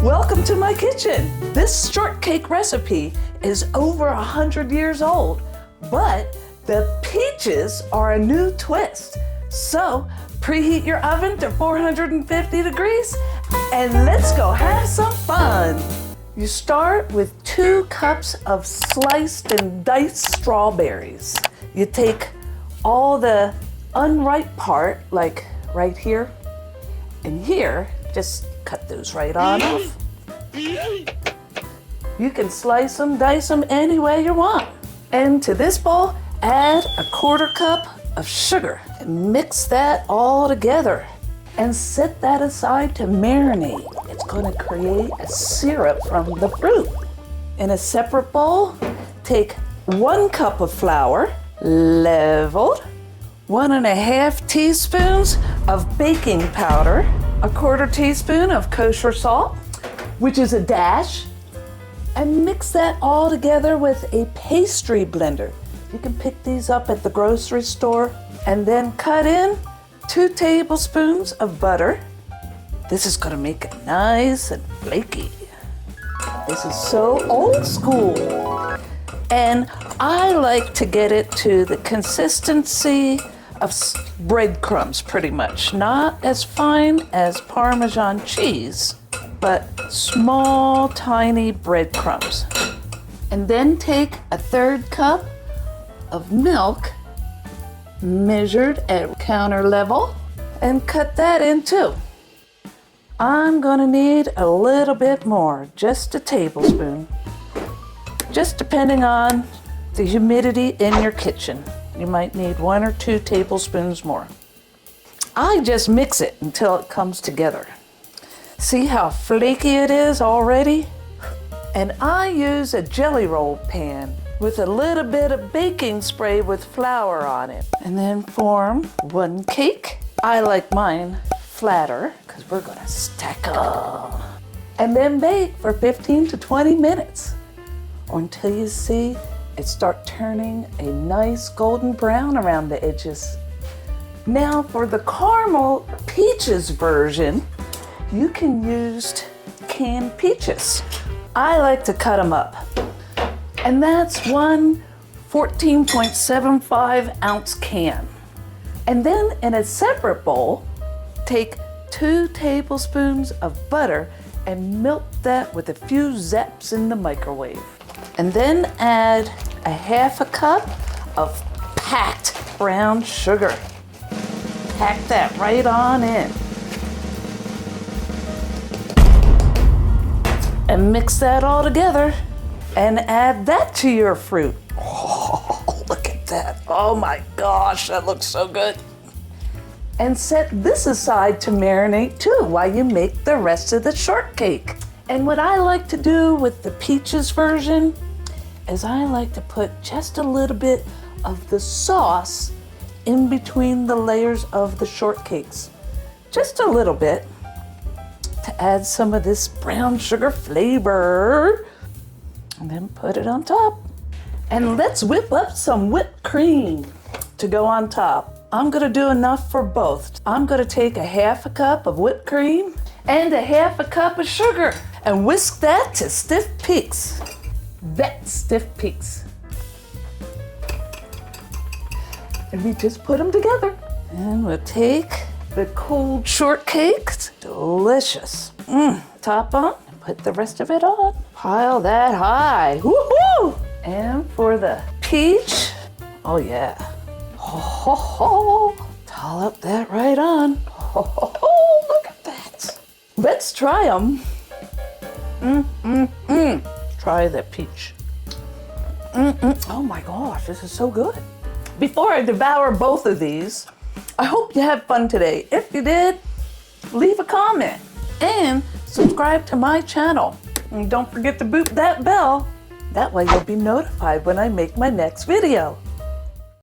Welcome to my kitchen. This shortcake recipe is over 100 years old, but the peaches are a new twist. So preheat your oven to 450 degrees and let's go have some fun. You start with 2 cups of sliced and diced strawberries. You take all the unripe part, like right here and here, just cut those right on off. You can slice them, dice them any way you want. And to this bowl, add a 1/4 cup of sugar and mix that all together and set that aside to marinate. It's going to create a syrup from the fruit. In a separate bowl, take 1 cup of flour, leveled, 1½ teaspoons of baking powder, a 1/4 teaspoon of kosher salt, which is a dash, and mix that all together with a pastry blender. You can pick these up at the grocery store, and then cut in 2 tablespoons of butter. This is gonna make it nice and flaky. This is so old school. And I like to get it to the consistency of breadcrumbs, pretty much. Not as fine as Parmesan cheese, but small, tiny breadcrumbs. And then take a 1/3 cup of milk, measured at counter level, and cut that in too. I'm gonna need a little bit more, just a tablespoon, just depending on the humidity in your kitchen. You might need 1 or 2 tablespoons more. I just mix it until it comes together. See how flaky it is already? And I use a jelly roll pan with a little bit of baking spray with flour on it. And then form 1 cake. I like mine flatter because we're gonna stack them. And then bake for 15 to 20 minutes or until you see it start turning a nice golden brown around the edges. Now for the caramel peaches version, you can use canned peaches. I like to cut them up. And that's 1 14.75 ounce can. And then in a separate bowl, take 2 tablespoons of butter and melt that with a few zaps in the microwave. And then add a 1/2 cup of packed brown sugar. Pack that right on in. And mix that all together and add that to your fruit. Oh, look at that. Oh my gosh, that looks so good. And set this aside to marinate too while you make the rest of the shortcake. And what I like to do with the peaches version is I like to put just a little bit of the sauce in between the layers of the shortcakes. Just a little bit to add some of this brown sugar flavor. And then put it on top. And let's whip up some whipped cream to go on top. I'm gonna do enough for both. I'm gonna take a 1/2 cup of whipped cream and a 1/2 cup of sugar and whisk that to stiff peaks. Stiff peaks. And we just put them together. And we'll take the cold shortcakes. Delicious. Top on, and put the rest of it on. Pile that high. Woohoo! And for the peach, oh yeah. Ho ho ho. Dollop that right on. Ho ho ho, look at that. Let's try them. Try the peach. Oh my gosh, this is so good. Before I devour both of these, I hope you had fun today. If you did, leave a comment and subscribe to my channel. And don't forget to boop that bell. That way you'll be notified when I make my next video.